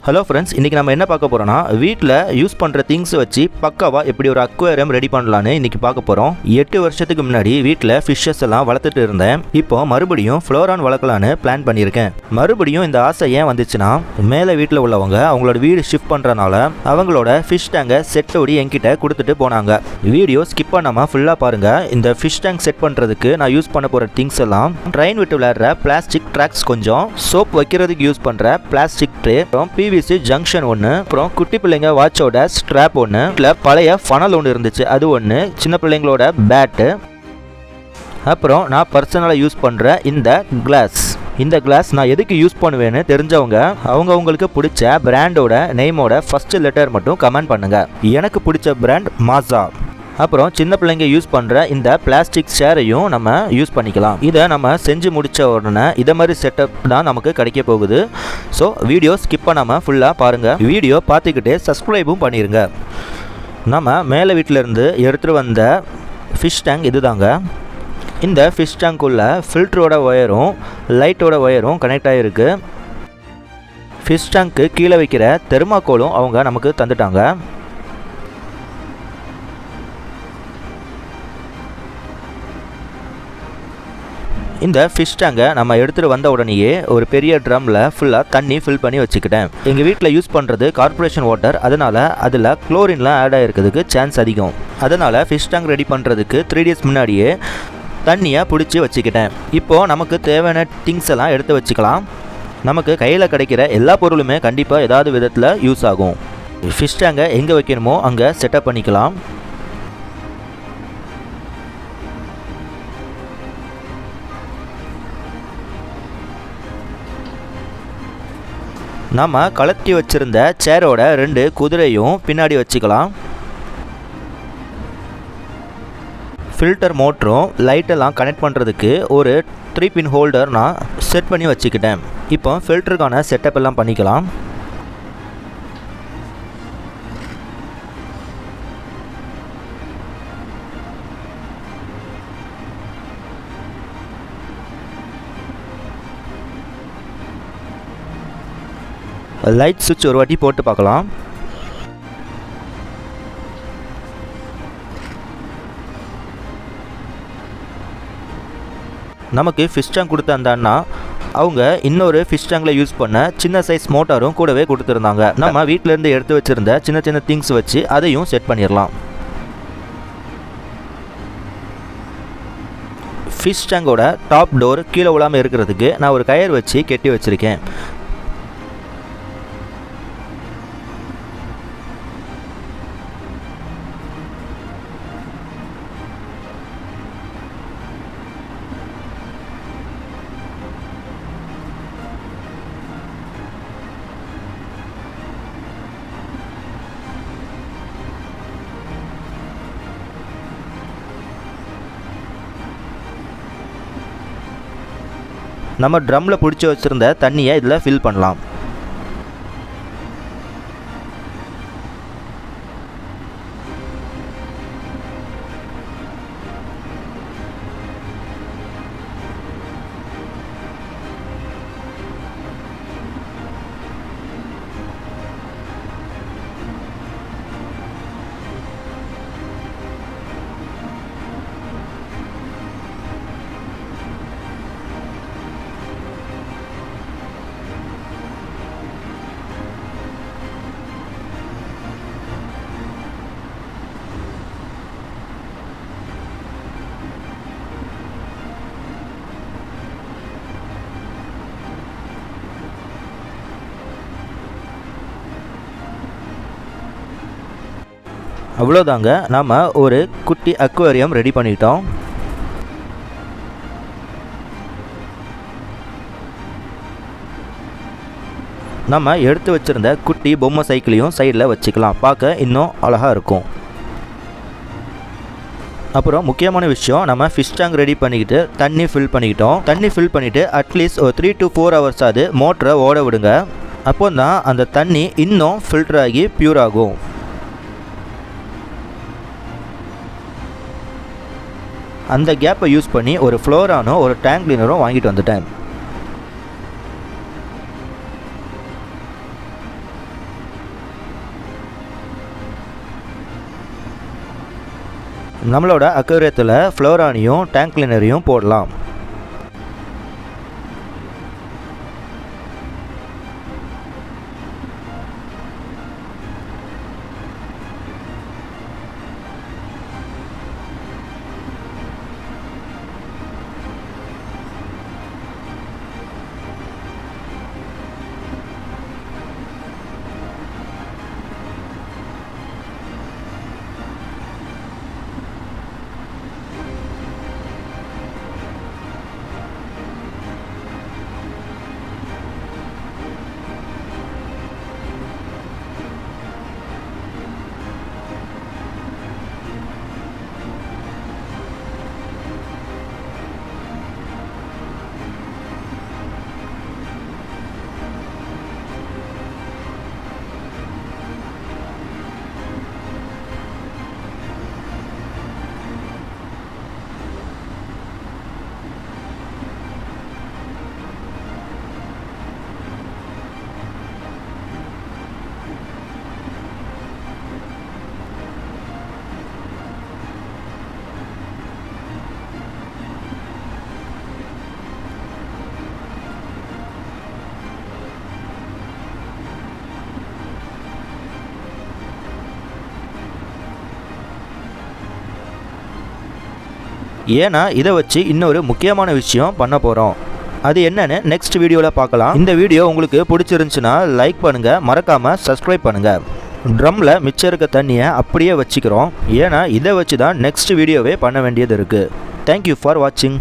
Hello friends, இன்றைக்கி நம்ம என்ன பார்க்க போகிறோம்னா வீட்டில் யூஸ் பண்ணுற திங்ஸ் வச்சு பக்காவாக எப்படி ஒரு அக்வேரியம் ரெடி பண்ணலான்னு இன்றைக்கி பார்க்க போகிறோம். 8 வருஷத்துக்கு முன்னாடி வீட்டில் ஃபிஷ்ஷஸ் எல்லாம் வளர்த்துட்டு இருந்தேன். இப்போ மறுபடியும் ஃப்ளோரான் வளர்க்கலான்னு பிளான் பண்ணியிருக்கேன். மறுபடியும் இந்த ஆசை ஏன் வந்துச்சுன்னா, மேலே வீட்டில் உள்ளவங்க அவங்களோட வீடு ஷிஃப்ட் பண்ணுறனால அவங்களோட ஃபிஷ் டேங்கை செட்டோடி என்கிட்ட கொடுத்துட்டு போனாங்க. வீடியோ ஸ்கிப் பண்ணாமல் ஃபுல்லாக பாருங்கள். இந்த ஃபிஷ் டேங்க் செட் பண்ணுறதுக்கு நான் யூஸ் பண்ண போகிற திங்ஸ் எல்லாம் ட்ரெயின் விட்டு விளையாடுற பிளாஸ்டிக் ட்ராக்ஸ், கொஞ்சம் சோப் வைக்கிறதுக்கு யூஸ் பண்ணுற பிளாஸ்டிக் ட்ரே, PVC ஜங்ஷன் ஒன்று, அப்புறம் குட்டி பிள்ளைங்க வாட்சோட ஸ்ட்ராப் ஒன்று, இல்லை பழைய ஃபனல் ஒன்று இருந்துச்சு அது ஒன்று, சின்ன பிள்ளைங்களோட பேட்டு, அப்புறம் நான் பர்சனலாக யூஸ் பண்ணுற இந்த கிளாஸ். இந்த கிளாஸ் நான் எதுக்கு யூஸ் பண்ணுவேன்னு தெரிஞ்சவங்க அவங்களுக்கு பிடிச்ச பிராண்டோட நேமோட ஃபர்ஸ்ட் லெட்டர் மட்டும் கமெண்ட் பண்ணுங்க. எனக்கு பிடிச்ச பிராண்ட் மாசா. அப்புறம் சின்ன பிள்ளைங்க யூஸ் பண்ணுற இந்த பிளாஸ்டிக் சேரையும் நம்ம யூஸ் பண்ணிக்கலாம். இதை நம்ம செஞ்சு முடித்த உடனே இதை மாதிரி செட்டப் தான் நமக்கு கிடைக்க போகுது. ஸோ வீடியோ ஸ்கிப் பண்ணாமல் ஃபுல்லாக பாருங்கள். வீடியோ பார்த்துக்கிட்டே சப்ஸ்கிரைபும் பண்ணிடுங்க. நம்ம மேலே வீட்டிலேருந்து எடுத்துகிட்டு வந்த ஃபிஷ் டேங்க் இது தாங்க. இந்த ஃபிஷ் டேங்க்குள்ளே ஃபில்டரோட ஒயரும் லைட்டோட ஒயரும் கனெக்ட் ஆகிருக்கு. ஃபிஷ் டேங்க்கு கீழே வைக்கிற தெர்மாக்கோலும் அவங்க நமக்கு தந்துட்டாங்க. இந்த ஃபிஷ் டேங்கை நம்ம எடுத்துகிட்டு வந்த உடனேயே ஒரு பெரிய ட்ரம்மில் ஃபுல்லாக தண்ணி ஃபில் பண்ணி வச்சுக்கிட்டேன். எங்கள் வீட்டில் யூஸ் பண்ணுறது கார்பரேஷன் வாட்டர், அதனால் அதில் குளோரின்லாம் ஆட் ஆகிருக்கிறதுக்கு சான்ஸ் அதிகம். அதனால் ஃபிஷ் டேங்க் ரெடி பண்ணுறதுக்கு 3 days முன்னாடியே தண்ணியை பிடிச்சி வச்சுக்கிட்டேன். இப்போது நமக்கு தேவையான திங்ஸ் எல்லாம் எடுத்து வச்சுக்கலாம். நமக்கு கையில் கிடைக்கிற எல்லா பொருளுமே கண்டிப்பாக ஏதாவது விதத்தில் யூஸ் ஆகும். ஃபிஷ் டேங்கை எங்கே வைக்கணுமோ அங்கே செட்டப் பண்ணிக்கலாம். நம்ம கலட்டி வச்சுருந்த சேரோட 2 குதிரையும் பின்னாடி வச்சுக்கலாம். ஃபில்டர் மோட்டரும் லைட்டெல்லாம் கனெக்ட் பண்ணுறதுக்கு ஒரு 3 pin ஹோல்டர் நான் செட் பண்ணி வச்சுக்கிட்டேன். இப்போ ஃபில்டருக்கான செட்டப் எல்லாம் பண்ணிக்கலாம். லைட் சுவிட்ச் ஒரு வாட்டி போட்டு பார்க்கலாம். நமக்கு ஃபிஷ் டேங்க் கொடுத்த அந்த அண்ணா அவங்க இன்னொரு ஃபிஷ் டேங்கில் யூஸ் பண்ண சின்ன சைஸ் மோட்டாரும் கூடவே கொடுத்துருந்தாங்க. நம்ம வீட்டிலேருந்து எடுத்து வச்சுருந்த சின்ன சின்ன திங்ஸ் வச்சு அதையும் செட் பண்ணிடலாம். ஃபிஷ் டேங்கோட டாப் டோர் கீழே விழாமல் இருக்கிறதுக்கு நான் ஒரு கயர் வச்சு கட்டி வச்சுருக்கேன். நம்ம ட்ரம்மில் பிடிச்சி வச்சுருந்த தண்ணியை இதில் ஃபில் பண்ணலாம். அவ்வளோதாங்க, நாம் ஒரு குட்டி அக்வேரியம் ரெடி பண்ணிட்டோம். நம்ம எடுத்து வச்சுருந்த குட்டி பொம்மை சைக்கிளையும் சைடில் வச்சுக்கலாம். பார்க்க இன்னும் அழகாக இருக்கும். அப்புறம் முக்கியமான விஷயம், நம்ம ஃபிஷ் டேங்க் ரெடி பண்ணிக்கிட்டு தண்ணி ஃபில் பண்ணிக்கிட்டோம். தண்ணி ஃபில் பண்ணிவிட்டு அட்லீஸ்ட் ஒரு 3 to 4 hours ஆகுது மோட்டரை ஓட விடுங்க. அப்போ தான் அந்த தண்ணி இன்னும் ஃபில்டர் ஆகி பியூர் ஆகும். அந்த கேப்பை யூஸ் பண்ணி ஒரு ஃப்ளோரானும் ஒரு டேங்க் கிளீனரும் வாங்கிட்டு வந்துட்டேன். நம்மளோட அக்வேரியத்தில் ஃப்ளோரானையும் டேங்க் கிளீனரையும் போடலாம். ஏன்னா இதை வச்சு இன்னொரு முக்கியமான விஷயம் பண்ண போகிறோம். அது என்னன்னு நெக்ஸ்ட் வீடியோவில் பார்க்கலாம். இந்த வீடியோ உங்களுக்கு பிடிச்சிருந்துச்சுன்னா லைக் பண்ணுங்கள், மறக்காமல் சப்ஸ்கிரைப் பண்ணுங்கள். ட்ரம்மில் மிச்சம் இருக்க தண்ணியை அப்படியே வச்சுக்கிறோம். ஏன்னா இதை வச்சு தான் நெக்ஸ்ட் வீடியோவே பண்ண வேண்டியது இருக்குது. தேங்க்யூ ஃபார் வாட்சிங்.